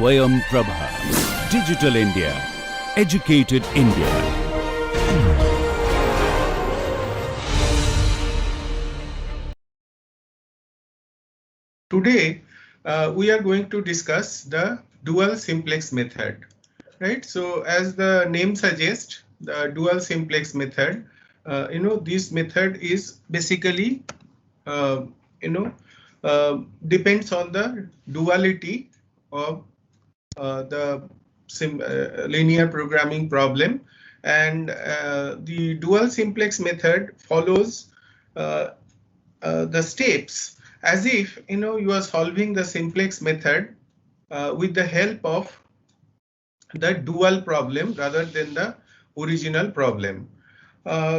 Swayam Prabha. Digital India. Educated India. Today, we are going to discuss the dual simplex method, right? So as the name suggests, the dual simplex method, this method is basically, uh, you know, depends on the duality of the linear programming problem, and the dual simplex method follows uh, the steps as if you are solving the simplex method with the help of the dual problem rather than the original problem.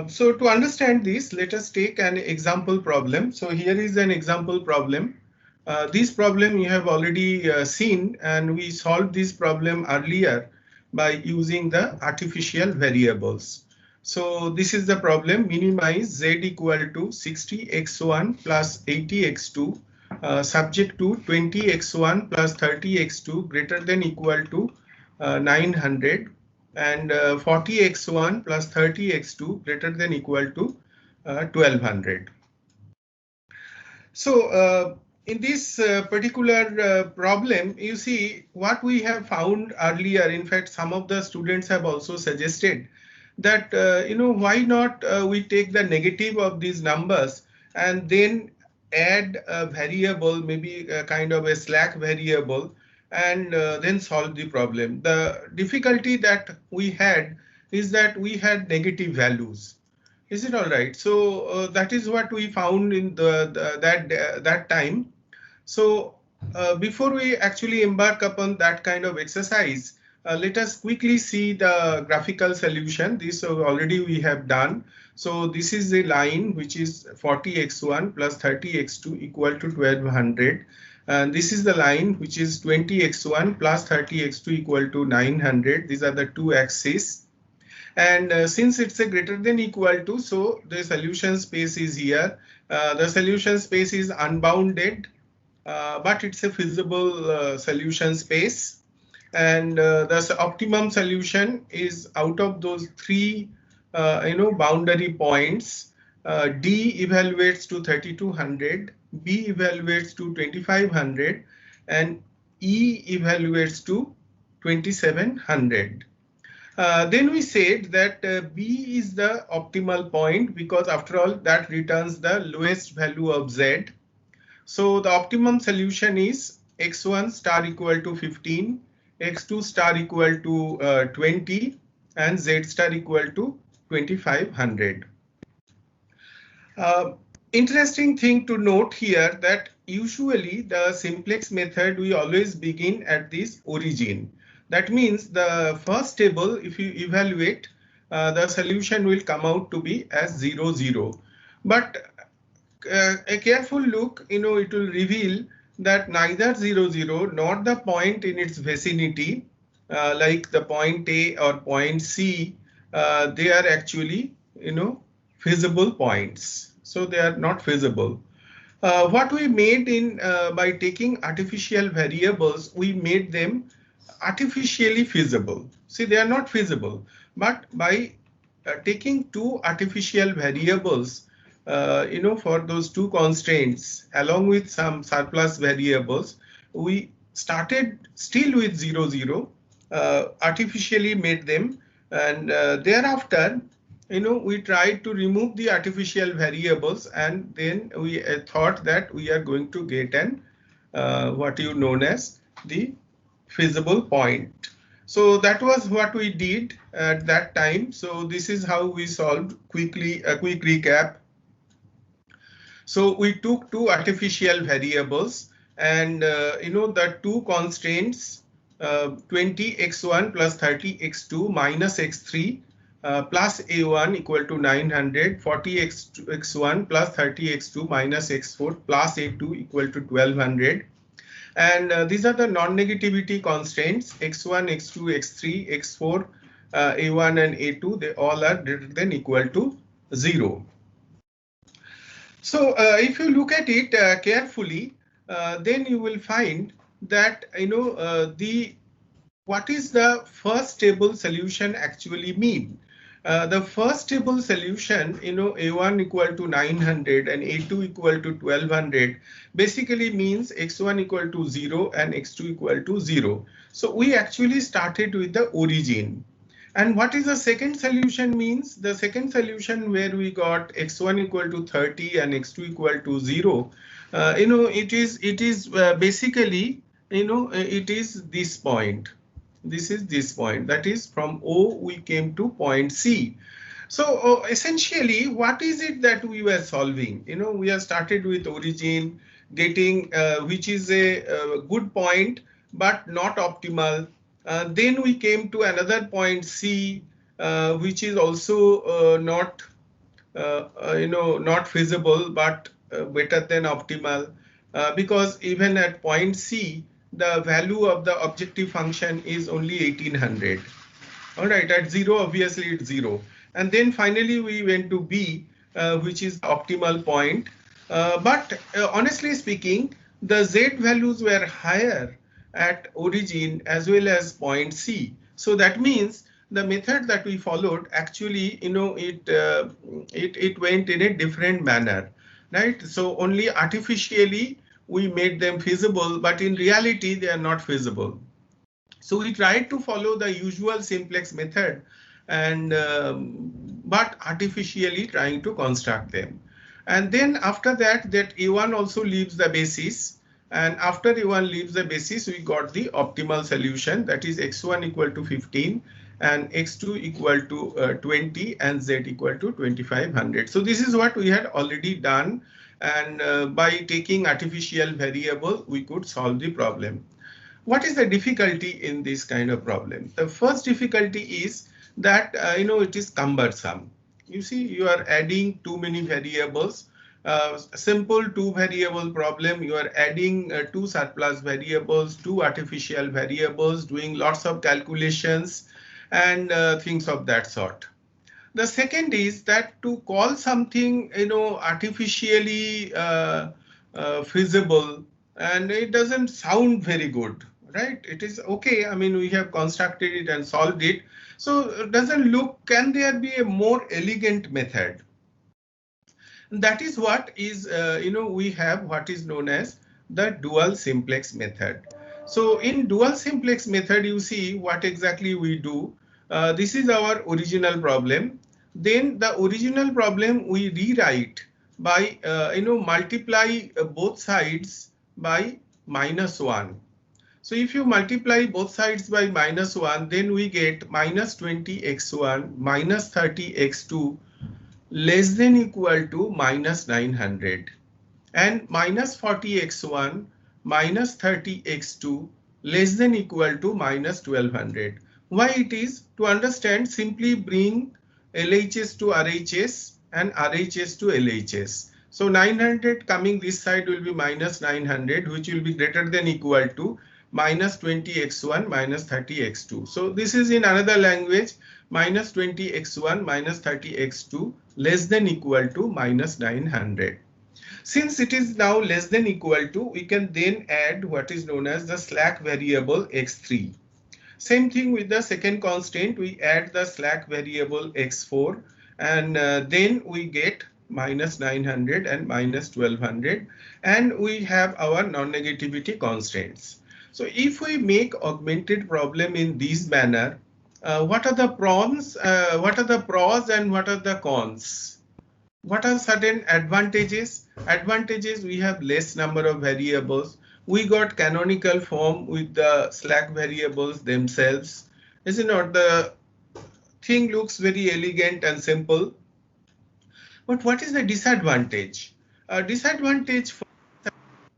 So to understand this, let us take an example problem. So here is an example problem. This problem you have already seen, and we solved this problem earlier by using the artificial variables. So this is the problem: minimize z equal to 60x1 plus 80x2 subject to 20x1 plus 30x2 greater than equal to 900, and 40x1 plus 30x2 greater than equal to 1200. So in this particular problem, you see what we have found earlier. In fact, some of the students have also suggested that why not we take the negative of these numbers and then add a variable, maybe a kind of a slack variable, and then solve the problem. The difficulty that we had is that we had negative values. Is it all right? So that is what we found in that time. So before we actually embark upon that kind of exercise, let us quickly see the graphical solution. This already we have done. So this is the line which is 40x1 plus 30x2 equal to 1200. And this is the line which is 20x1 plus 30x2 equal to 900. These are the two axes. And since it's a greater than equal to, so the solution space is here. The solution space is unbounded, but it's a feasible solution space. And the optimum solution is out of those three, boundary points. D evaluates to 3200, B evaluates to 2500, and E evaluates to 2700. Then we said that B is the optimal point because after all that returns the lowest value of Z. So the optimum solution is x1 star equal to 15, x2 star equal to 20, and Z star equal to 2500. Interesting thing to note here that usually the simplex method we always begin at this origin. That means the first table, if you evaluate, the solution will come out to be as 0, 0. But a careful look, it will reveal that neither 0, 0 nor the point in its vicinity, like the point A or point C, they are actually, feasible points. So they are not feasible. What we made in by taking artificial variables, we made them artificially feasible. See, they are not feasible, but by taking two artificial variables, for those two constraints, along with some surplus variables, we started still with 0, 0, artificially made them, and thereafter, we tried to remove the artificial variables, and then we thought that we are going to get an what you known as the feasible point. So that was what we did at that time. So this is how we solved quickly. A quick recap. So we took two artificial variables, and the two constraints, 20x1 plus 30x2 minus x3 plus a1 equal to 900, 40x1 plus 30x2 minus x4 plus a2 equal to 1200. And these are the non-negativity constraints: x1, x2, x3, x4, a1 and a2. They all are greater than equal to 0. So if you look at it carefully, then you will find that the what is the first stable solution actually mean? The first stable solution, A1 equal to 900 and A2 equal to 1200 basically means x1 equal to 0 and x2 equal to 0. So we actually started with the origin. And what is the second solution means? The second solution where we got x1 equal to 30 and x2 equal to 0. It is basically, it is this point. This is this point. That is from O we came to point C. So essentially, what is it that we were solving? We have started with origin, getting which is a good point, but not optimal. Then we came to another point C, which is also not feasible, but better than optimal, because even at point C, the value of the objective function is only 1800. All right, at 0, obviously it's 0. And then finally we went to B, which is the optimal point. But honestly speaking, the Z values were higher at origin as well as point C. So that means the method that we followed actually, it went in a different manner, right? So only artificially we made them feasible, but in reality they are not feasible. So we tried to follow the usual simplex method, and but artificially trying to construct them. And then after that, A1 also leaves the basis. And after A1 leaves the basis, we got the optimal solution, that is x1 equal to 15 and x2 equal to 20 and z equal to 2500. So this is what we had already done. And by taking artificial variable, we could solve the problem. What is the difficulty in this kind of problem? The first difficulty is that it is cumbersome. You see, you are adding too many variables. Simple two variable problem, you are adding two surplus variables, two artificial variables, doing lots of calculations and things of that sort. The second is that to call something artificially feasible, and it doesn't sound very good, right? It is okay, I mean, we have constructed it and solved it, so it doesn't look, can there be a more elegant method? That is what is, we have what is known as the dual simplex method. So in dual simplex method, you see what exactly we do. This is our original problem. Then the original problem we rewrite by, multiply both sides by -1. So if you multiply both sides by -1, then we get minus 20x1 minus 30x2 less than equal to minus 900, and minus 40x1 minus 30x2 less than equal to minus 1200. Why it is? To understand, simply bring LHS to RHS and RHS to LHS. So 900 coming this side will be minus 900, which will be greater than equal to minus 20x1 minus 30x2. So this is in another language, minus 20x1 minus 30x2 less than equal to minus 900. Since it is now less than equal to, we can then add what is known as the slack variable x3. Same thing with the second constant, we add the slack variable x4, and then we get minus 900 and minus 1200, and we have our non-negativity constants. So if we make augmented problem in this manner, what are the pros? What are the pros and what are the cons? What are certain advantages? Advantages, we have less number of variables. We got canonical form with the slack variables themselves. Is it not? The thing looks very elegant and simple. But what is the disadvantage? Disadvantage,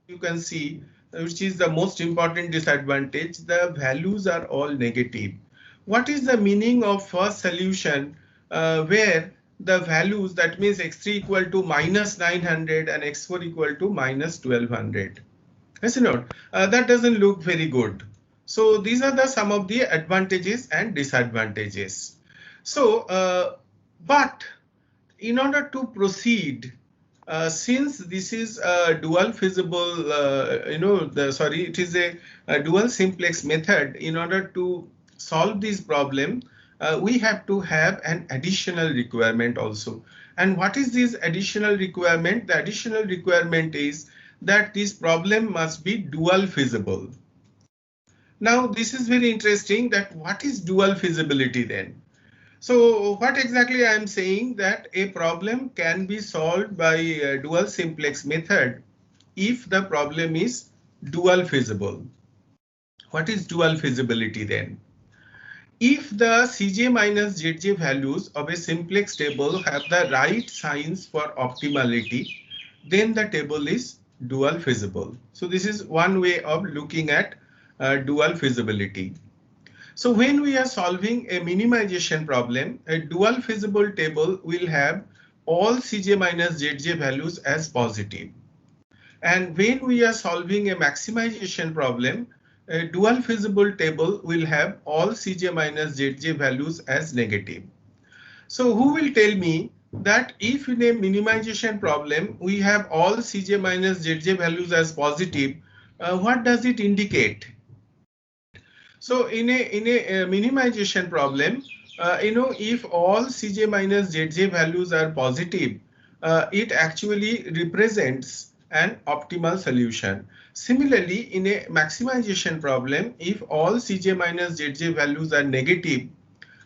you can see, which is the most important disadvantage, the values are all negative. What is the meaning of first solution where the values, that means x3 equal to minus 900 and x4 equal to minus 1200? Yes or not? That doesn't look very good. So these are the some of the advantages and disadvantages. So, but in order to proceed, since this is a dual feasible, it is a dual simplex method. In order to solve this problem, we have to have an additional requirement also. And what is this additional requirement? The additional requirement is that this problem must be dual feasible. Now, this is very interesting, that what is dual feasibility then? So what exactly I am saying, that a problem can be solved by a dual simplex method if the problem is dual feasible. What is dual feasibility then? If the Cj minus Zj values of a simplex table have the right signs for optimality, then the table is dual feasible. So this is one way of looking at dual feasibility. So when we are solving a minimization problem, a dual feasible table will have all Cj minus Zj values as positive. And when we are solving a maximization problem, a dual feasible table will have all Cj minus Zj values as negative. So who will tell me that if in a minimization problem we have all Cj minus Zj values as positive, what does it indicate? So in a minimization problem, if all Cj minus Zj values are positive, it actually represents an optimal solution. Similarly, in a maximization problem, if all Cj minus Zj values are negative,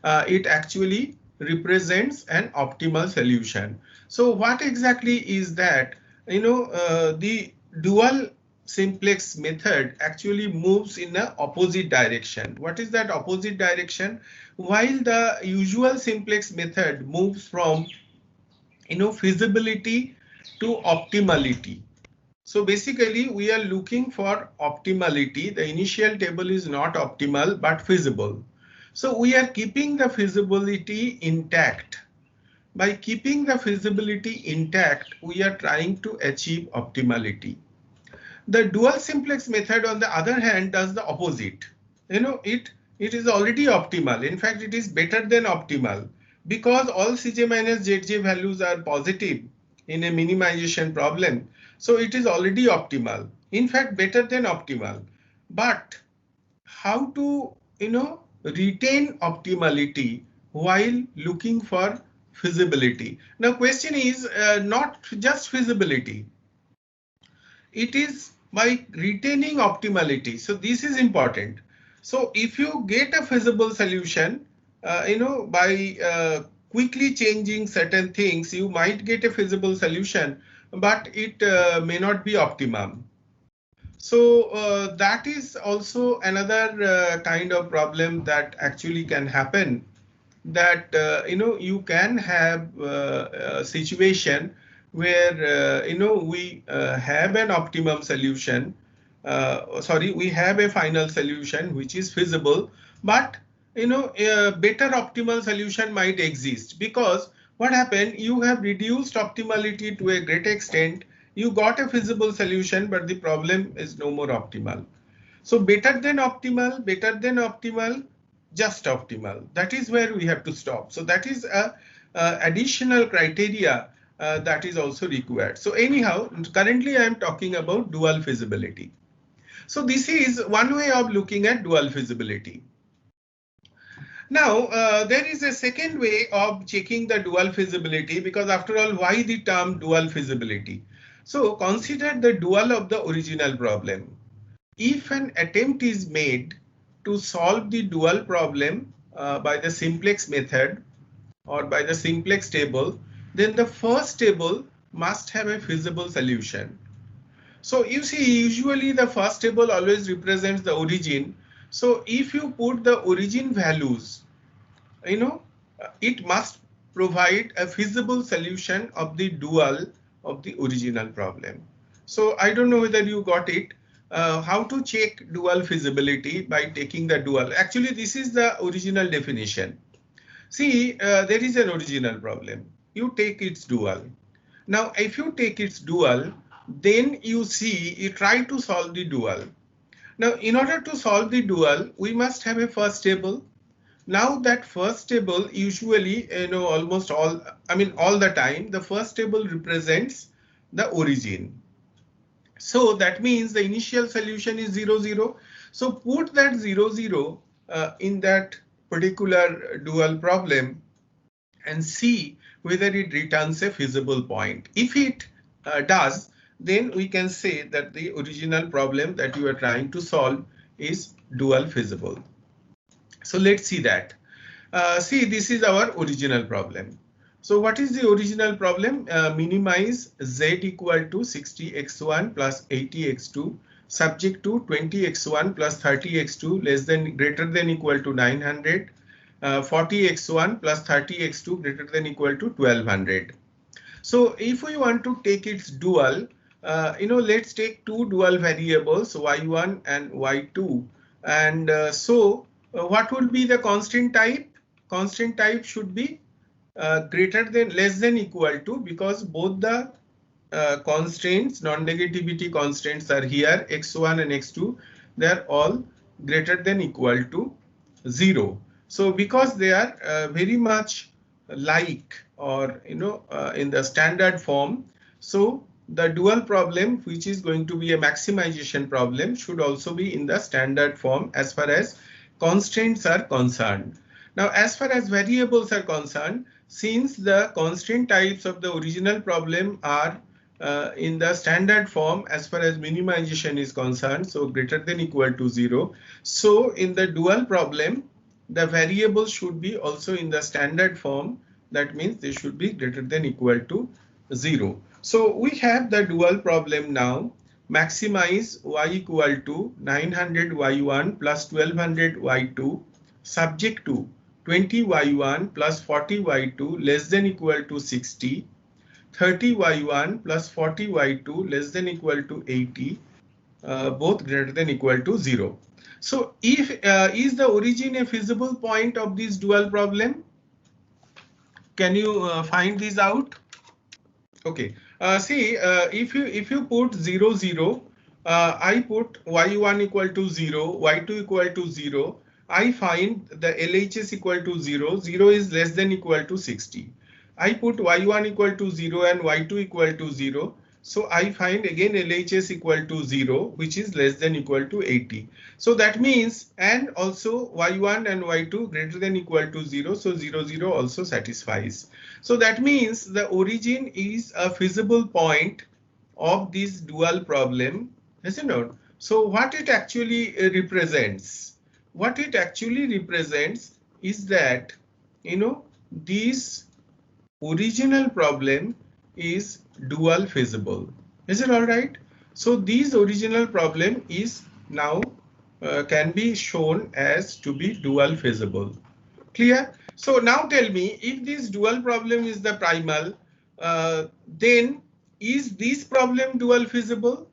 it actually represents an optimal solution. So what exactly is that? The dual simplex method actually moves in an opposite direction. What is that opposite direction? While the usual simplex method moves from feasibility to optimality. So basically we are looking for optimality. The initial table is not optimal but feasible. So we are keeping the feasibility intact. By keeping the feasibility intact, we are trying to achieve optimality. The dual simplex method, on the other hand, does the opposite. It is already optimal. In fact, it is better than optimal because all Cj minus Zj values are positive in a minimization problem. So it is already optimal. In fact, better than optimal. But how to, retain optimality while looking for feasibility? Now, question is not just feasibility. It is by retaining optimality. So this is important. So if you get a feasible solution, by quickly changing certain things, you might get a feasible solution, but it may not be optimum. So that is also another kind of problem that actually can happen, that you can have a situation where we have an optimum solution, we have a final solution which is feasible, but a better optimal solution might exist, because what happened, you have reduced optimality to a great extent, you got a feasible solution, but the problem is no more optimal. So better than optimal, just optimal. That is where we have to stop. So that is a additional criteria that is also required. So anyhow, currently I am talking about dual feasibility. So this is one way of looking at dual feasibility. Now, there is a second way of checking the dual feasibility, because after all, why the term dual feasibility? So consider the dual of the original problem. If an attempt is made to solve the dual problem by the simplex method or by the simplex table, then the first table must have a feasible solution. So you see, usually the first table always represents the origin. So if you put the origin values, it must provide a feasible solution of the dual of the original problem. So I don't know whether you got it. How to check dual feasibility by taking the dual. Actually, this is the original definition. See, there is an original problem. You take its dual. Now, if you take its dual, then you try to solve the dual. Now, in order to solve the dual, we must have a first table. Now that first table usually, all the time, the first table represents the origin. So that means the initial solution is 0, 0. So put that 0, 0 in that particular dual problem and see whether it returns a feasible point. If it does, then we can say that the original problem that you are trying to solve is dual feasible. So let's see that. See, this is our original problem. So what is the original problem? Minimize z equal to 60x1 plus 80x2 subject to 20x1 plus 30x2 less than greater than equal to 900, 40x1 plus 30x2 greater than equal to 1200. So if we want to take its dual, let's take two dual variables y1 and y2. And what would be the constant type? Constant type should be greater than, less than, equal to, because both the constraints, non-negativity constraints are here, x1 and x2, they are all greater than equal to 0. So because they are very much like, or in the standard form, so the dual problem, which is going to be a maximization problem, should also be in the standard form as far as constraints are concerned. Now, as far as variables are concerned, since the constraint types of the original problem are in the standard form as far as minimization is concerned, so greater than equal to 0. So in the dual problem, the variables should be also in the standard form. That means they should be greater than equal to 0. So we have the dual problem now. Maximize y equal to 900 y1 plus 1200 y2 subject to 20 y1 plus 40 y2 less than equal to 60, 30 y1 plus 40 y2 less than equal to 80, both greater than equal to 0. So if is the origin a feasible point of this dual problem? Can you find this out? Okay. See, if you put 0, 0, I put y1 equal to 0, y2 equal to 0. I find the LHS equal to 0. 0 is less than equal to 60. I put y1 equal to 0 and y2 equal to 0. So I find again LHS equal to 0, which is less than equal to 80. So that means, and also y1 and y2 greater than equal to 0. So 0, 0 also satisfies. So that means the origin is a feasible point of this dual problem, isn't it? So what it actually represents? What it actually represents is that, this original problem is dual feasible. Is it all right? So this original problem is now can be shown as to be dual feasible. Clear? So now tell me, if this dual problem is the primal, then is this problem dual feasible?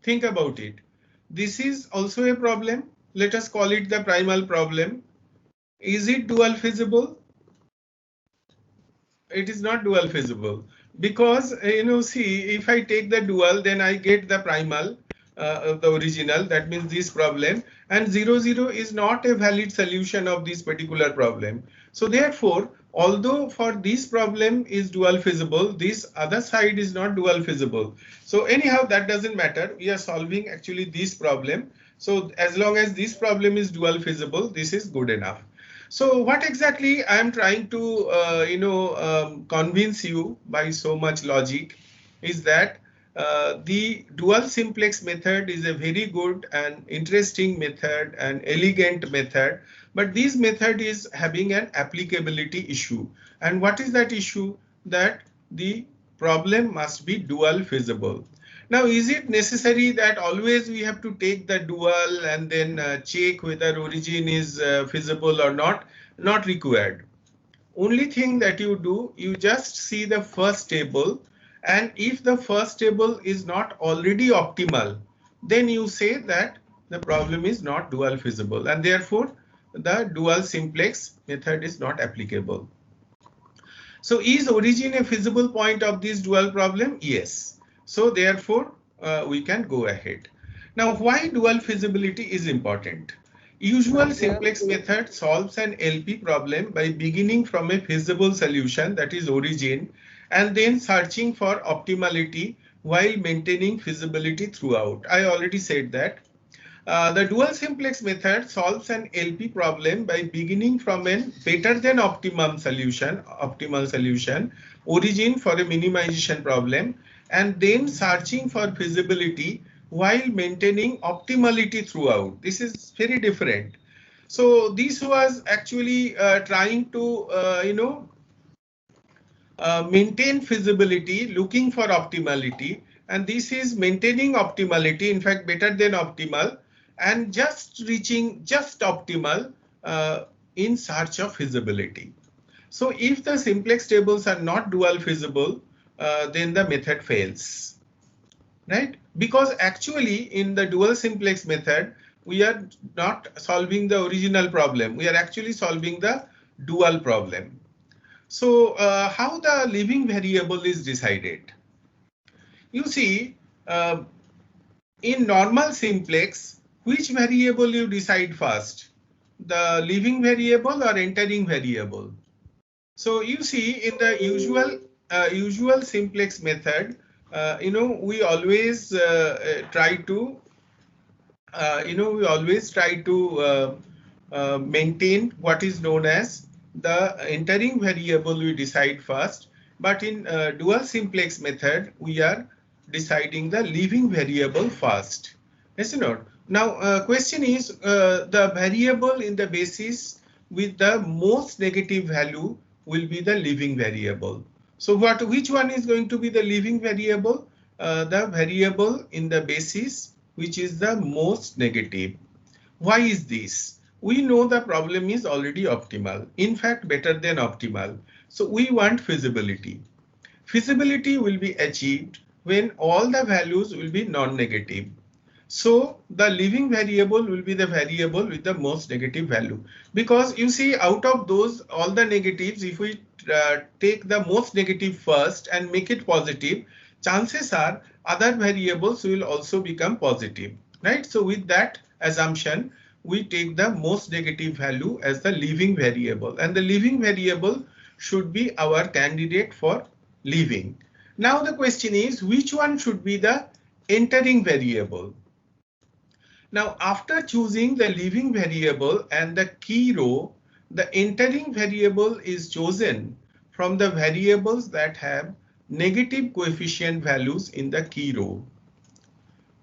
Think about it. This is also a problem. Let us call it the primal problem. Is it dual feasible? It is not dual feasible, because see, if I take the dual, then I get the primal, the original, that means this problem, and 0, 0 is not a valid solution of this particular problem. So therefore, although for this problem is dual feasible, this other side is not dual feasible. So anyhow, that doesn't matter. We are solving actually this problem. So as long as this problem is dual feasible, this is good enough. So what exactly I am trying to convince you by so much logic is that the dual simplex method is a very good and interesting method and elegant method, but this method is having an applicability issue. And what is that issue? That the problem must be dual feasible. Now, is it necessary that always we have to take the dual and then check whether origin is feasible or not? Not required. Only thing that you do, you just see the first table, and if the first table is not already optimal, then you say that the problem is not dual feasible, and therefore the dual simplex method is not applicable. So is origin a feasible point of this dual problem? Yes. So therefore we can go ahead. Now, why dual feasibility is important? Usual simplex method solves an LP problem by beginning from a feasible solution, that is origin, and then searching for optimality while maintaining feasibility throughout. I already said that. The dual simplex method solves an LP problem by beginning from a better than optimal solution, origin for a minimization problem, and then searching for feasibility while maintaining optimality throughout. This is very different. So this was actually trying to, maintain feasibility, looking for optimality, and this is maintaining optimality, in fact better than optimal, and just reaching just optimal in search of feasibility. So if the simplex tables are not dual feasible, then the method fails, right? Because actually in the dual simplex method, we are not solving the original problem, we are actually solving the dual problem. So how the leaving variable is decided? You see, uh, in normal simplex, which variable you decide first? The leaving variable or entering variable? So you see, in the usual simplex method, we always try to maintain what is known as the entering variable we decide first, but in dual simplex method we are deciding the leaving variable first. Yes or not? Now question is the variable in the basis with the most negative value will be the leaving variable. So which one is going to be the leaving variable? The variable in the basis which is the most negative. Why is this? We know the problem is already optimal, in fact better than optimal. So we want feasibility. Feasibility will be achieved when all the values will be non-negative. So the leaving variable will be the variable with the most negative value, because you see, out of those all the negatives, if we take the most negative first and make it positive, chances are other variables will also become positive, right? So with that assumption, we take the most negative value as the leaving variable, and the leaving variable should be our candidate for leaving. Now the question is, which one should be the entering variable? Now, after choosing the leaving variable and the key row, the entering variable is chosen from the variables that have negative coefficient values in the key row,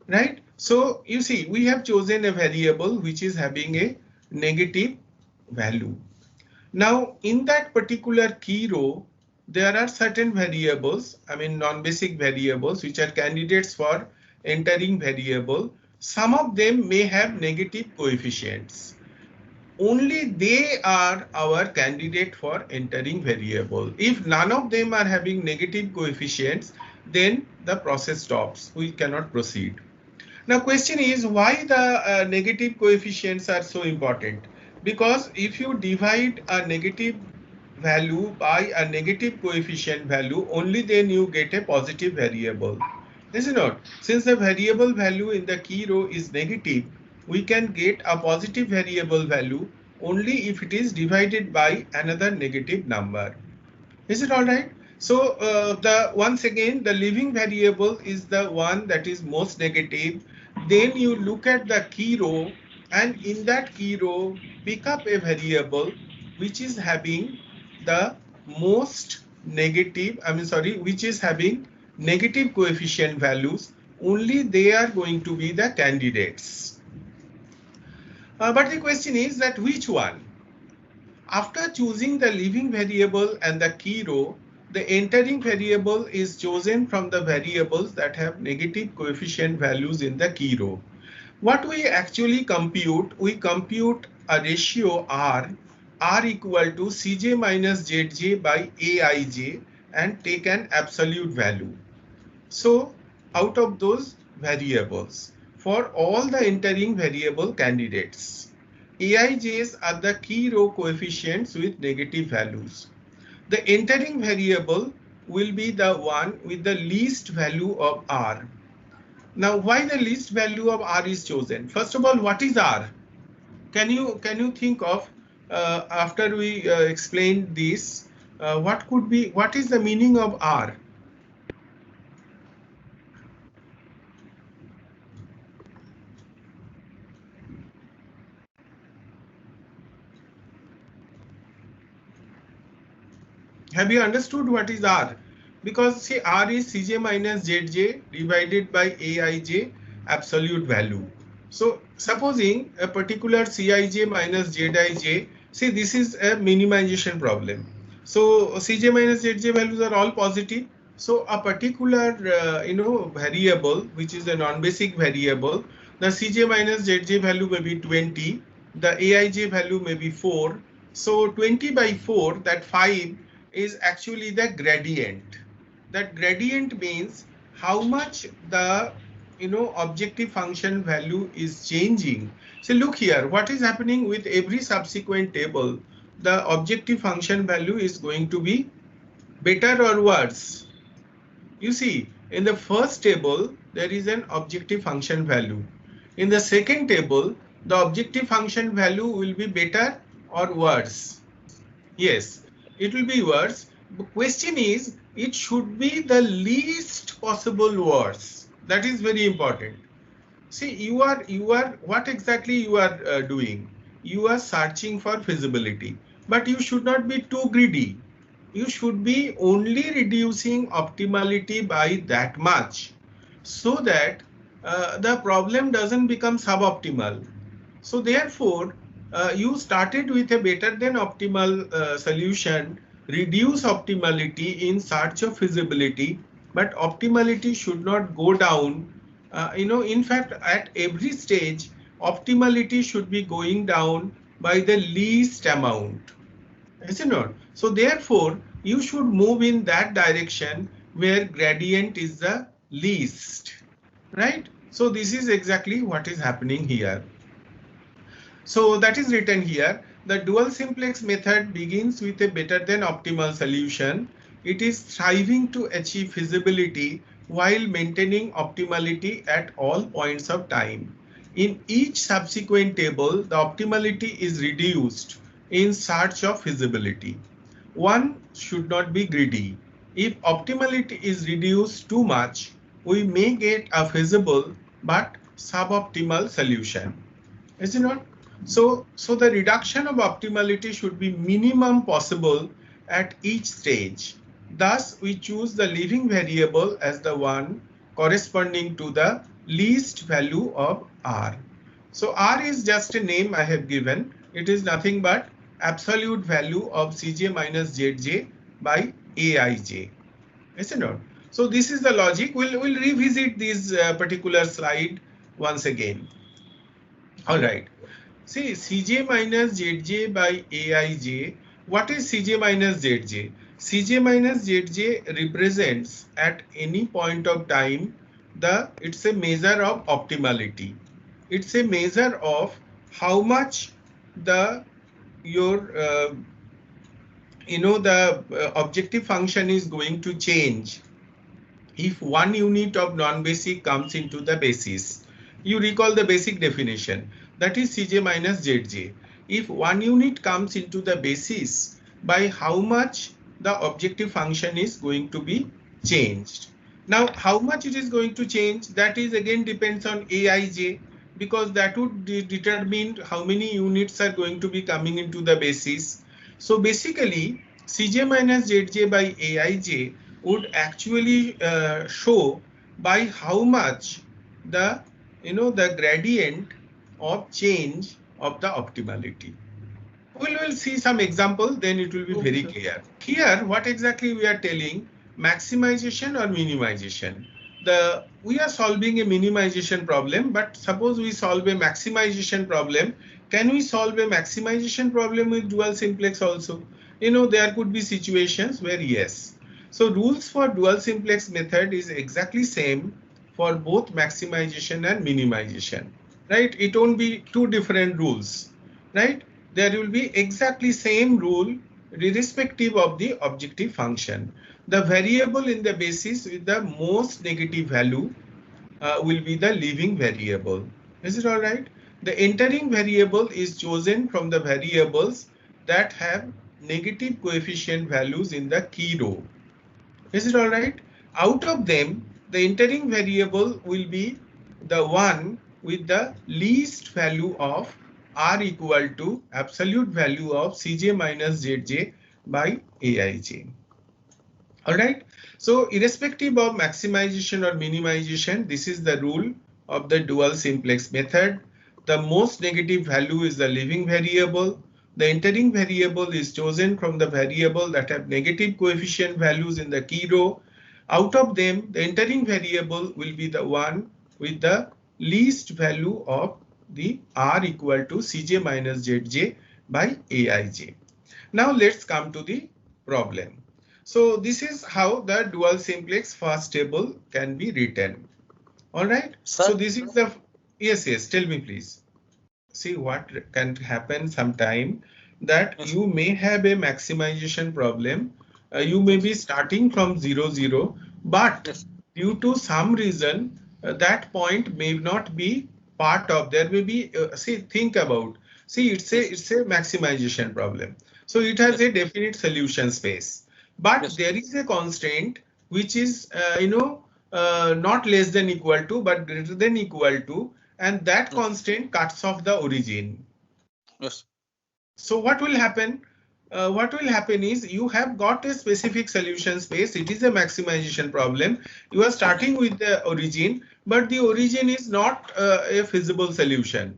right? So you see, we have chosen a variable which is having a negative value. Now, in that particular key row, there are certain variables, I mean non-basic variables, which are candidates for entering variable. Some of them may have negative coefficients. Only they are our candidate for entering variable. If none of them are having negative coefficients, then the process stops. We cannot proceed. Now question is, why the negative coefficients are so important? Because if you divide a negative value by a negative coefficient value, only then you get a positive variable. Is it not? Since the variable value in the key row is negative, we can get a positive variable value only if it is divided by another negative number. Is it all right? So once again, the leaving variable is the one that is most negative. Then you look at the key row, and in that key row, pick up a variable which is having the most negative, which is having negative coefficient values. Only they are going to be the candidates. But the question is that which one? After choosing the leaving variable and the key row, the entering variable is chosen from the variables that have negative coefficient values in the key row. What we actually compute, we compute a ratio R equal to Cj minus Zj by Aij, and take an absolute value. So out of those variables, for all the entering variable candidates, Aij's are the key row coefficients with negative values. The entering variable will be the one with the least value of R. Now, why the least value of R is chosen? First of all, what is R? Can you think of, after we explain this, what is the meaning of R? Have you understood what is R? Because see, R is Cj minus Zj divided by Aij absolute value. So supposing a particular Cij minus Zij, see this is a minimization problem. So Cj minus Zj values are all positive. So a particular variable which is a non-basic variable, the Cj minus Zj value may be 20, the Aij value may be 4. So 20 by 4, that 5 is actually the gradient. That gradient means how much the objective function value is changing. So look here, what is happening with every subsequent table, the objective function value is going to be better or worse. You see, in the first table there is an objective function value. In the second table, the objective function value will be better or worse. Yes, it will be worse. The question is, it should be the least possible worse. That is very important. See, what exactly you are doing? You are searching for feasibility, but you should not be too greedy. You should be only reducing optimality by that much, so that the problem doesn't become suboptimal. So therefore, you started with a better than optimal solution, reduce optimality in search of feasibility, but optimality should not go down. In fact, at every stage, optimality should be going down by the least amount. Is it not? So therefore, you should move in that direction where gradient is the least, right? So this is exactly what is happening here. So that is written here. The dual simplex method begins with a better than optimal solution. It is striving to achieve feasibility while maintaining optimality at all points of time. In each subsequent table, the optimality is reduced in search of feasibility. One should not be greedy. If optimality is reduced too much, we may get a feasible but suboptimal solution. Is it not? So the reduction of optimality should be minimum possible at each stage. Thus, we choose the leaving variable as the one corresponding to the least value of R. So R is just a name I have given. It is nothing but absolute value of Cj minus Zj by Aij. Is it not? So this is the logic. We'll revisit this particular slide once again. All right. See, Cj minus Zj by Aij. What is Cj minus Zj? Cj minus Zj represents at any point of time it's a measure of optimality. It's a measure of how much your objective function is going to change if one unit of non-basic comes into the basis. You recall the basic definition, that is Cj minus Zj. If one unit comes into the basis, by how much the objective function is going to be changed. Now, how much it is going to change, that is again depends on Aij, because that would determine how many units are going to be coming into the basis. So basically, Cj minus Zj by Aij would actually show by how much the gradient of change of the optimality. We will see some example, then it will be very clear. Here, what exactly we are telling, maximization or minimization. We are solving a minimization problem, but suppose we solve a maximization problem. Can we solve a maximization problem with dual simplex also? There could be situations where yes. So rules for dual simplex method is exactly same for both maximization and minimization, right? It won't be two different rules, right? There will be exactly same rule irrespective of the objective function. The variable in the basis with the most negative value will be the leaving variable. Is it all right? The entering variable is chosen from the variables that have negative coefficient values in the key row. Is it all right? Out of them, the entering variable will be the one with the least value of r equal to absolute value of Cj minus Zj by Aij. All right. So irrespective of maximization or minimization, this is the rule of the dual simplex method. The most negative value is the leaving variable. The entering variable is chosen from the variable that have negative coefficient values in the key row. Out of them, the entering variable will be the one with the least value of the r equal to Cj minus Zj by Aij. Now let's come to the problem. So this is how the dual simplex first table can be written. All right. Sir? So this is the, yes, tell me please. See what can happen sometime that Yes. you may have a maximization problem. You may be starting from 0, 0, but Yes. due to some reason that point may not be part of, there may be, see, think about, see, it's a maximization problem. So it has a definite solution space, but Yes. there is a constraint which is, not less than equal to, but greater than equal to, and that constraint cuts off the origin. Yes. So what will happen? What will happen is you have got a specific solution space. It is a maximization problem. You are starting with the origin, but the origin is not a feasible solution.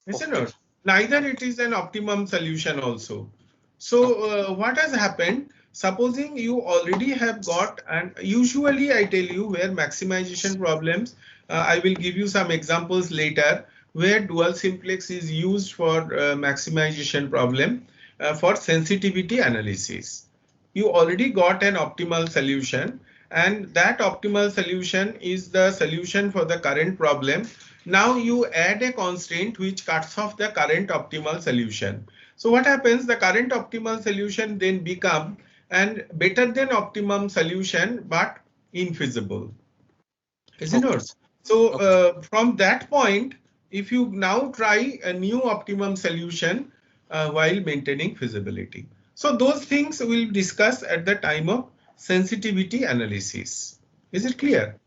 Is it not? Neither it is an optimum solution also. So what has happened? Supposing you already have got, and usually I tell you where maximization problems, I will give you some examples later where dual simplex is used for maximization problem for sensitivity analysis. You already got an optimal solution, and that optimal solution is the solution for the current problem. Now you add a constraint which cuts off the current optimal solution. So what happens? The current optimal solution then become an better than optimum solution, but infeasible. Is it not? So from that point, if you now try a new optimum solution while maintaining feasibility. So those things we'll discuss at the time of sensitivity analysis. Is it clear?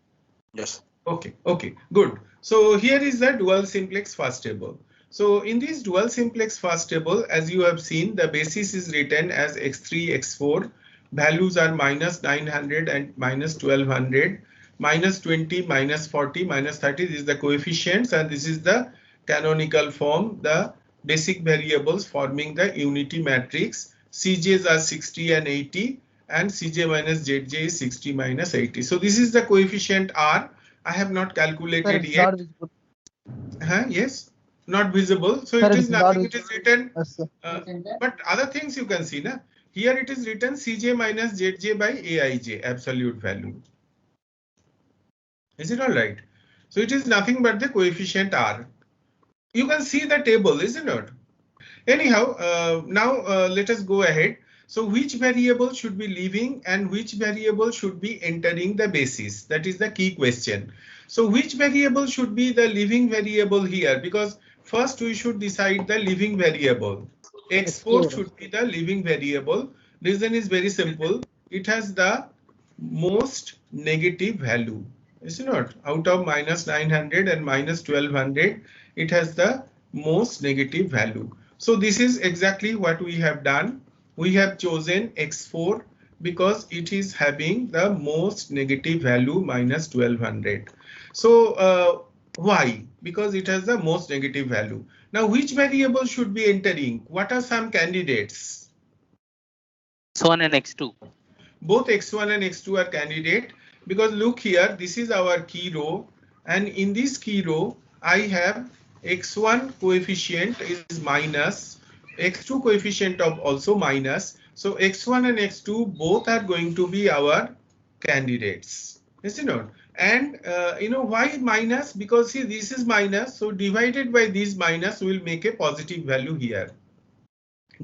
Yes. Okay, good. So here is the dual simplex first table. So in this dual simplex first table, as you have seen, the basis is written as x3, x4. Values are minus 900 and minus 1200, minus 20, minus 40, minus 30. This is the coefficients, and this is the canonical form, the basic variables forming the unity matrix. Cj's are 60 and 80, and Cj minus Zj is 60 minus 80. So this is the coefficient R. I have not calculated Sir, yet. not visible. Yes, not visible. So Sir, it is nothing. not It is written, Yes, sir. but other things you can see. Na? Here it is written Cj minus Zj by Aij, absolute value. Is it all right? So it is nothing but the coefficient R. You can see the table, isn't it? Anyhow, now let us go ahead. So which variable should be leaving and which variable should be entering the basis? That is the key question. So which variable should be the leaving variable here? Because first we should decide the leaving variable. X4 should be the leaving variable. Reason is very simple. It has the most negative value. Is it not? Out of minus 900 and minus 1200, it has the most negative value. So this is exactly what we have done. We have chosen x4 because it is having the most negative value minus 1200. So why? Because it has the most negative value. Now which variable should be entering? What are some candidates? X1 and X2. Both x1 and x2 are candidate, because look here, this is our key row, and in this key row I have x1 coefficient is minus, x2 coefficient of also minus. So x1 and x2 both are going to be our candidates, is it not? And why minus? Because see, this is minus, so divided by this minus will make a positive value here.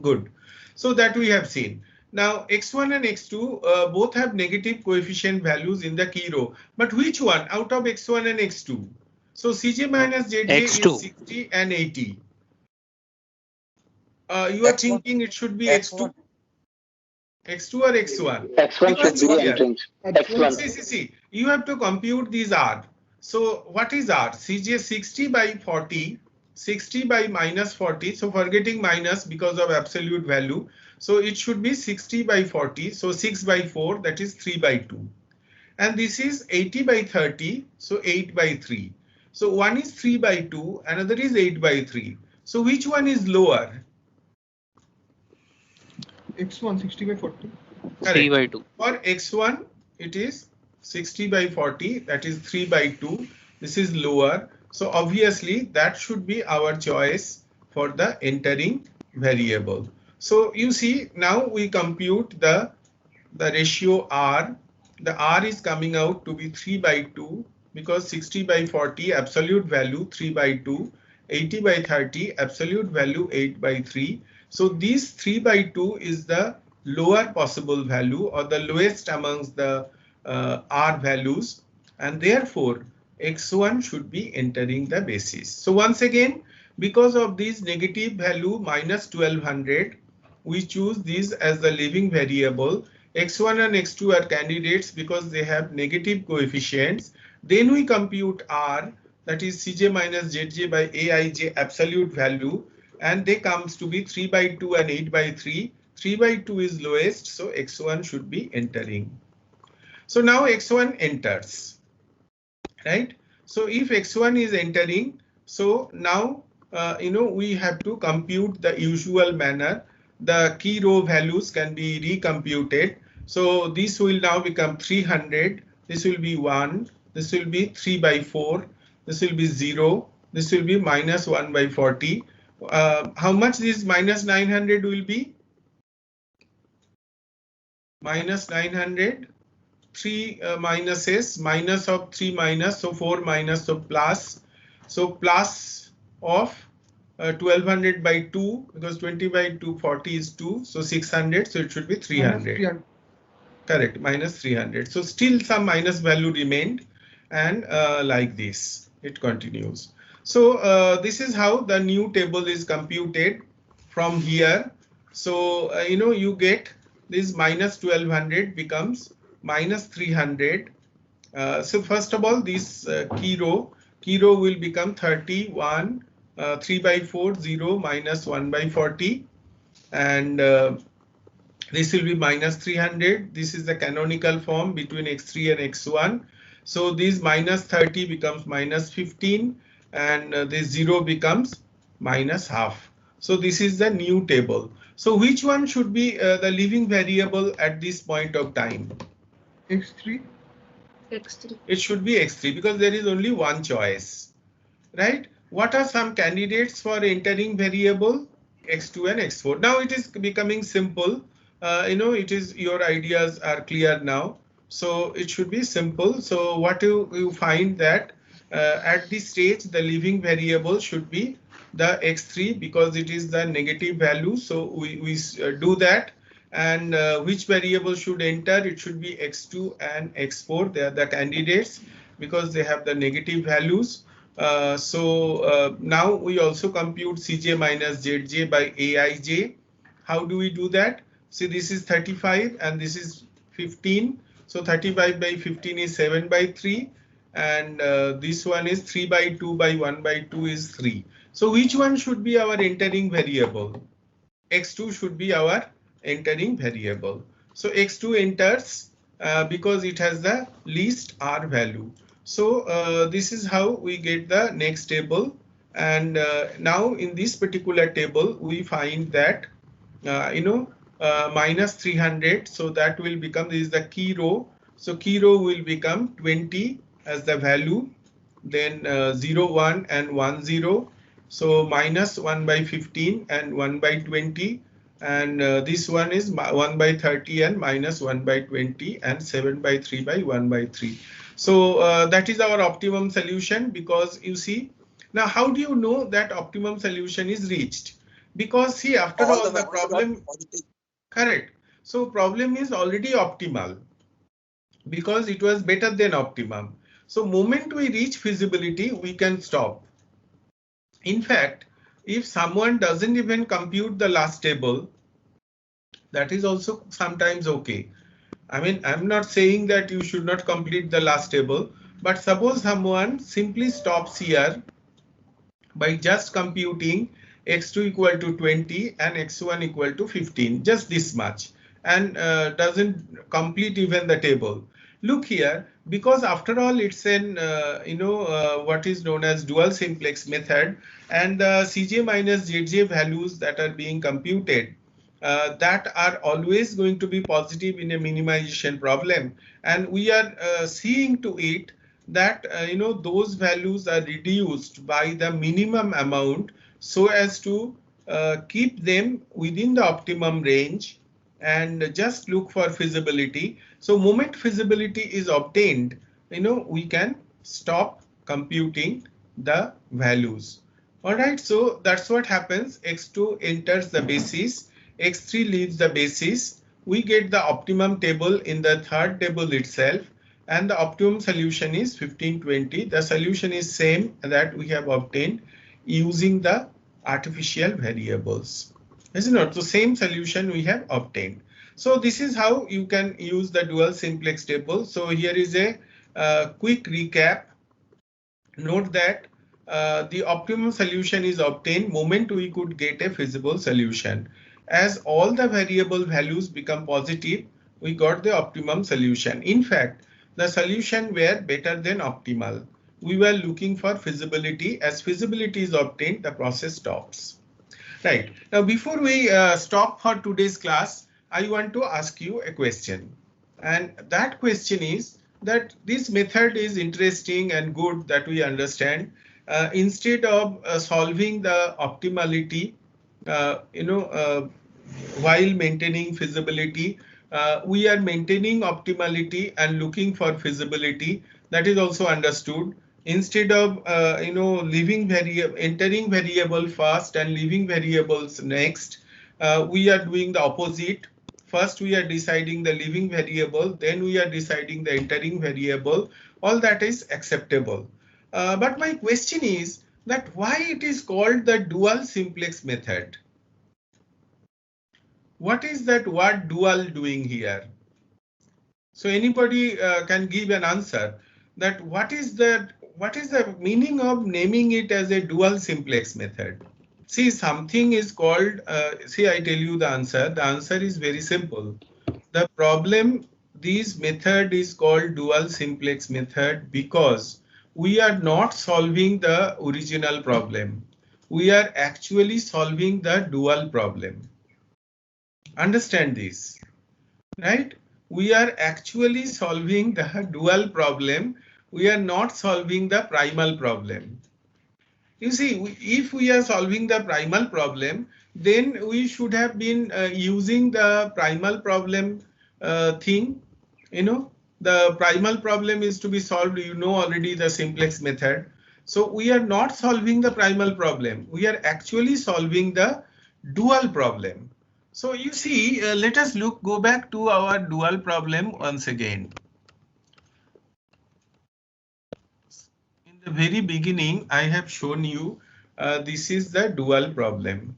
Good. So that we have seen. Now x1 and x2 both have negative coefficient values in the key row, but which one out of x1 and x2? So Cj minus Zj X2. is 60 and 80. You are thinking it should be X2? X2 or X1? X1 Because should be here, entrance. X1. see, you have to compute these R. So what is R? CJ 60 by 40, 60 by minus 40. So forgetting minus because of absolute value. So it should be 60 by 40. So 6 by 4, that is 3 by 2. And this is 80 by 30. So 8 by 3. So one is 3 by 2, another is 8 by 3. So which one is lower? X1 60 by 40. 3 by 2. For X1, it is 60 by 40, that is 3 by 2. This is lower. So obviously that should be our choice for the entering variable. So you see, now we compute the ratio R. The R is coming out to be 3 by 2 because 60 by 40 absolute value 3 by 2, 80 by 30 absolute value 8 by 3. So this 3 by 2 is the lower possible value or the lowest amongst the R values, and therefore X1 should be entering the basis. So once again, because of this negative value minus 1200, we choose this as the leaving variable. X1 and X2 are candidates because they have negative coefficients. Then we compute R, that is Cj minus Zj by Aij absolute value, and they comes to be 3 by 2 and 8 by 3. 3 by 2 is lowest, so X1 should be entering. So now X1 enters, right? So if X1 is entering, so now we have to compute the usual manner. The key row values can be recomputed. So this will now become 300. This will be 1. This will be 3 by 4. This will be 0. This will be minus 1 by 40. How much this minus 900 will be? Minus 900. 3 minuses, minus of 3 minus, so 4 minus, so plus. So plus of 1200 by 2, because 20 by 2, 40 is 2, so 600, so it should be 300. Correct, minus 300. So still some minus value remained, and like this, it continues. So this is how the new table is computed from here. So, you get this minus 1200 becomes minus 300. So first of all, this key row will become 31, 3 by 4, 0, minus 1 by 40. And this will be minus 300. This is the canonical form between X3 and X1. So this minus 30 becomes minus 15, and this 0 becomes minus half. So this is the new table. So which one should be the leaving variable at this point of time? X3. It should be X3 because there is only one choice, right? What are some candidates for entering variable? X2 and X4. Now it is becoming simple. It is, your ideas are clear now. So it should be simple. So what you find that at this stage, the leaving variable should be the X3 because it is the negative value. So we do that. And which variable should enter? It should be X2 and X4. They are the candidates because they have the negative values. Now we also compute Cj minus Zj by Aij. How do we do that? See, this is 35 and this is 15. So 35 by 15 is 7 by 3. And this one is 3 by 2 by 1 by 2 is 3. So which one should be our entering variable? X2 should be our entering variable. So X2 enters because it has the least R value. So this is how we get the next table. And now in this particular table, we find that, minus 300. So that will become, this is the key row. So key row will become 20 as the value, then 0, 1 and 1, 0. So minus 1 by 15 and 1 by 20. And this one is 1 by 30 and minus 1 by 20 and 7 by 3 by 1 by 3. So that is our optimum solution, because you see, now how do you know that optimum solution is reached? Because see, after all the problem, correct. So problem is already optimal because it was better than optimum. So moment we reach feasibility, we can stop. In fact, if someone doesn't even compute the last table, that is also sometimes okay. I mean, I'm not saying that you should not complete the last table, but suppose someone simply stops here by just computing x2 equal to 20 and x1 equal to 15, just this much, and doesn't complete even the table. Look here, because after all it's an what is known as dual simplex method, and the cj minus zj values that are being computed, that are always going to be positive in a minimization problem, and we are seeing to it that those values are reduced by the minimum amount so as to keep them within the optimum range, and just look for feasibility. So moment feasibility is obtained, we can stop computing the values. All right, so that's what happens. X2 enters the basis, X3 leaves the basis. We get the optimum table in the third table itself, and the optimum solution is 1520. The solution is same that we have obtained using the artificial variables. Isn't it? The same solution we have obtained. So this is how you can use the dual simplex table. So here is a quick recap. Note that the optimum solution is obtained moment we could get a feasible solution. As all the variable values become positive, we got the optimum solution. In fact, the solution were better than optimal. We were looking for feasibility. As feasibility is obtained, the process stops. Right. Now, before we stop for today's class, I want to ask you a question. And that question is that this method is interesting and good that we understand. Instead of solving the optimality, while maintaining feasibility, we are maintaining optimality and looking for feasibility. That is also understood. Instead of leaving entering variable first and leaving variables next, we are doing the opposite. First we are deciding the leaving variable, then we are deciding the entering variable. All that is acceptable. But my question is that why it is called the dual simplex method? What is that word dual doing here? So anybody can give an answer that what is the meaning of naming it as a dual simplex method? See, something is called, see, I tell you the answer. The answer is very simple. The problem, this method is called dual simplex method because we are not solving the original problem. We are actually solving the dual problem. Understand this, right? We are actually solving the dual problem. We are not solving the primal problem. You see, if we are solving the primal problem, then we should have been using the primal problem thing. The primal problem is to be solved, already the simplex method. So we are not solving the primal problem. We are actually solving the dual problem. So you see, let us go back to our dual problem once again. In the very beginning, I have shown you this is the dual problem.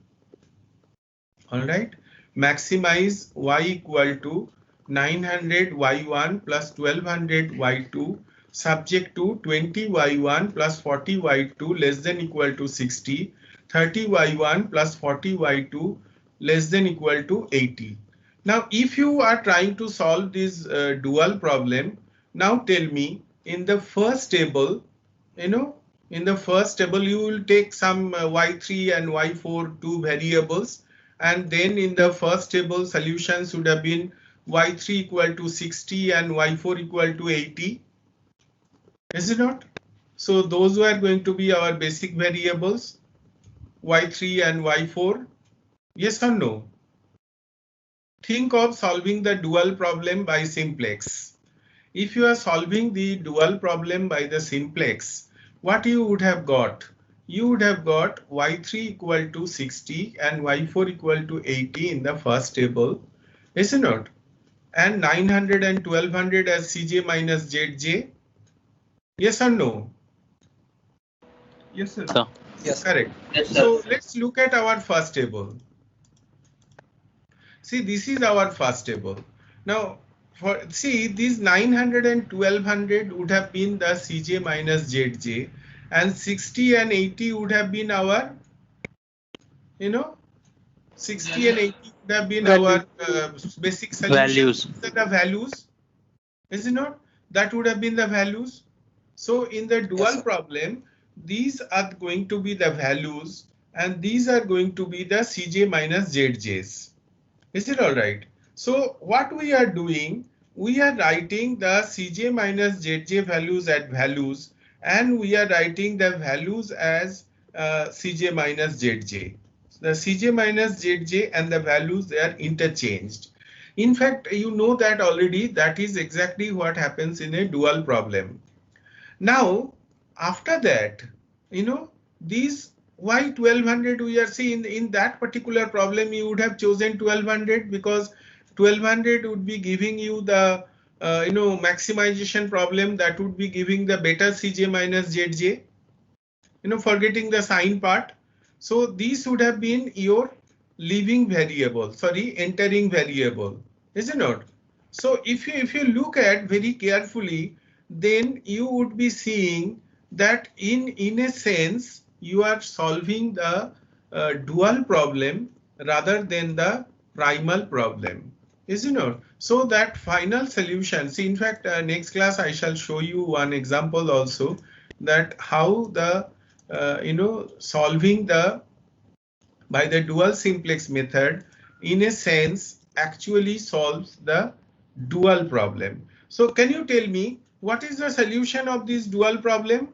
All right, maximize y equal to 900 y1 plus 1200 y2 subject to 20 y1 plus 40 y2 less than equal to 60, 30 y1 plus 40 y2 less than equal to 80. Now, if you are trying to solve this dual problem, now tell me in the first table, in the first table you will take some y3 and y4 two variables, and then in the first table solutions would have been y3 equal to 60 and y4 equal to 80. Is it not? So those were going to be our basic variables, y3 and y4. Yes or no? Think of solving the dual problem by simplex. If you are solving the dual problem by the simplex, what you would have got? You would have got y3 equal to 60 and y4 equal to 80 in the first table, is it not? And 900 and 1200 as Cj minus Zj. Yes or no? Yes, sir. So, Yes. Correct. Yes, sir. So let's look at our first table. See, this is our first table. Now, for see, these 900 and 1200 would have been the Cj minus Zj, and 60 and 80 would have been our, 60 and 80 would have been our basic solution. Values. These are the values, is it not? That would have been the values. So in the dual problem, these are going to be the values, and these are going to be the Cj minus Zj's. Is it all right? So what we are doing, we are writing the Cj minus Zj values at values, and we are writing the values as Cj minus Zj. The Cj minus Zj and the values, they are interchanged. In fact, you know that already. That is exactly what happens in a dual problem. Now, after that, these why 1200 we are seeing in that particular problem, you would have chosen 1200 because 1200 would be giving you the maximization problem that would be giving the better Cj minus Zj, forgetting the sign part. So these would have been your leaving variable, sorry, entering variable, is it not? So if you look at very carefully, then you would be seeing that in a sense you are solving the dual problem rather than the primal problem, is it not? So that final solution, see, in fact, next class I shall show you one example also, that how the solving the by the dual simplex method in a sense actually solves the dual problem. So can you tell me what is the solution of this dual problem?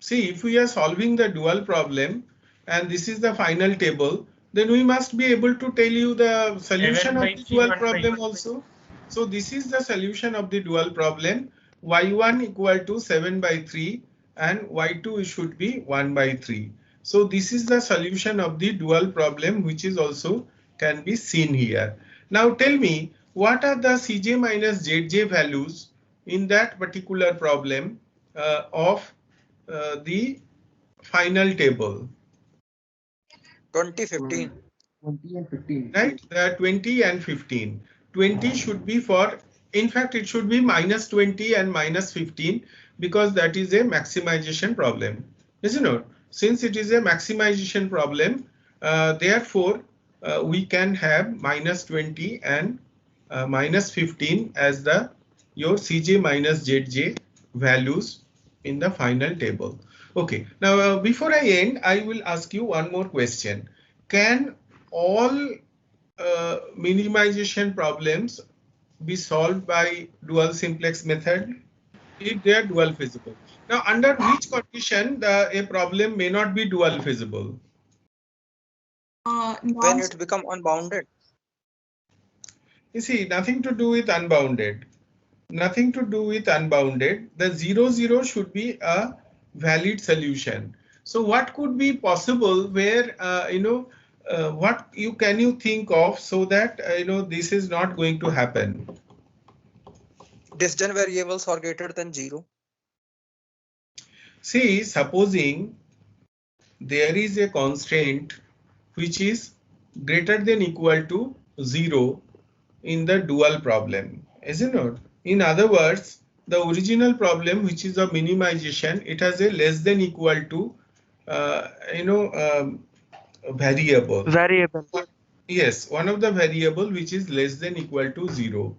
See, if we are solving the dual problem and this is the final table, then we must be able to tell you the solution of the dual problem also. So this is the solution of the dual problem. Y1 equal to 7 by 3 and Y2 should be 1 by 3. So this is the solution of the dual problem, which is also can be seen here. Now tell me, what are the Cj minus Zj values in that particular problem of the final table? 20, 15. 20 and 15. Right, 20 and 15. 20 should be for, in fact, it should be minus 20 and minus 15 because that is a maximization problem, isn't it? Since it is a maximization problem, therefore, we can have minus 20 and minus 15 as the your Cj minus Zj values in the final table. Okay, now before I end, I will ask you one more question. Can all minimization problems be solved by dual simplex method if they are dual feasible? Now, under which condition a problem may not be dual feasible? When it become unbounded. You see, nothing to do with unbounded. Nothing to do with unbounded. The 0, 0 should be a valid solution. So what could be possible where, what can you think of so that, this is not going to happen? Distant variables are greater than 0. See, supposing there is a constraint which is greater than equal to 0 in the dual problem, isn't it? In other words, the original problem, which is of minimization, it has a less than equal to, variable. Yes, one of the variable which is less than equal to 0.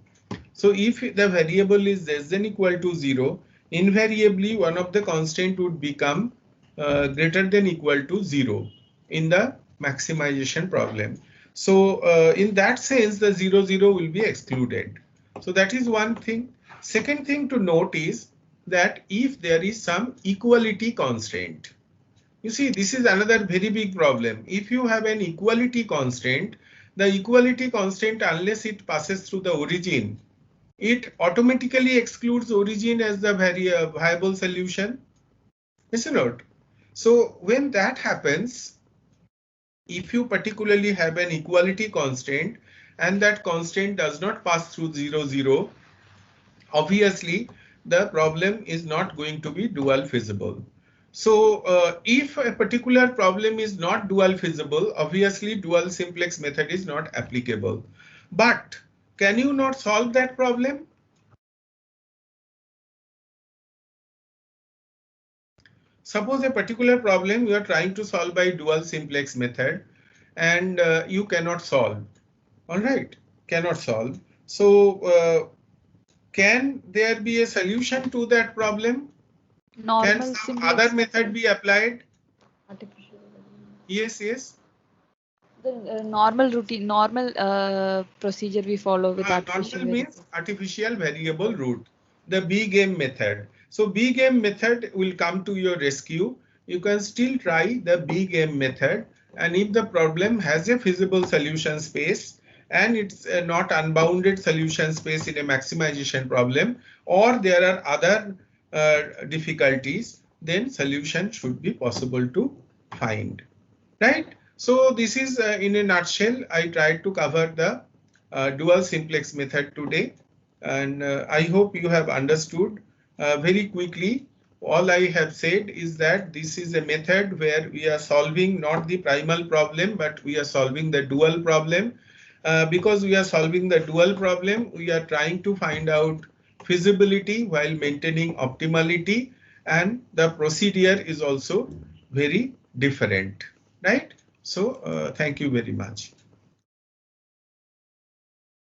So if the variable is less than equal to 0, invariably one of the constant would become greater than equal to 0 in the maximization problem. So in that sense, the 0, 0 will be excluded. So that is one thing. Second thing to note is that if there is some equality constraint, you see, this is another very big problem. If you have an equality constraint, the equality constraint, unless it passes through the origin, it automatically excludes origin as the viable solution, isn't it? So when that happens, if you particularly have an equality constraint and that constraint does not pass through 0, 0, obviously the problem is not going to be dual feasible. So if a particular problem is not dual feasible, obviously dual simplex method is not applicable. But can you not solve that problem? Suppose a particular problem you are trying to solve by dual simplex method and you cannot solve. All right, cannot solve. So can there be a solution to that problem? Can Normal some simplex other method be applied? artificial. Yes, yes. The normal routine, normal procedure we follow with artificial Normal means variable. artificial variable root, the B game method. So B game method will come to your rescue. You can still try the B game method, and if the problem has a feasible solution space and it's not unbounded solution space in a maximization problem, or there are other difficulties, then solution should be possible to find, right? So this is in a nutshell, I tried to cover the dual simplex method today, and I hope you have understood very quickly. All I have said is that this is a method where we are solving not the primal problem, but we are solving the dual problem. Because we are solving the dual problem, we are trying to find out feasibility while maintaining optimality, and the procedure is also very different, right? So thank you very much.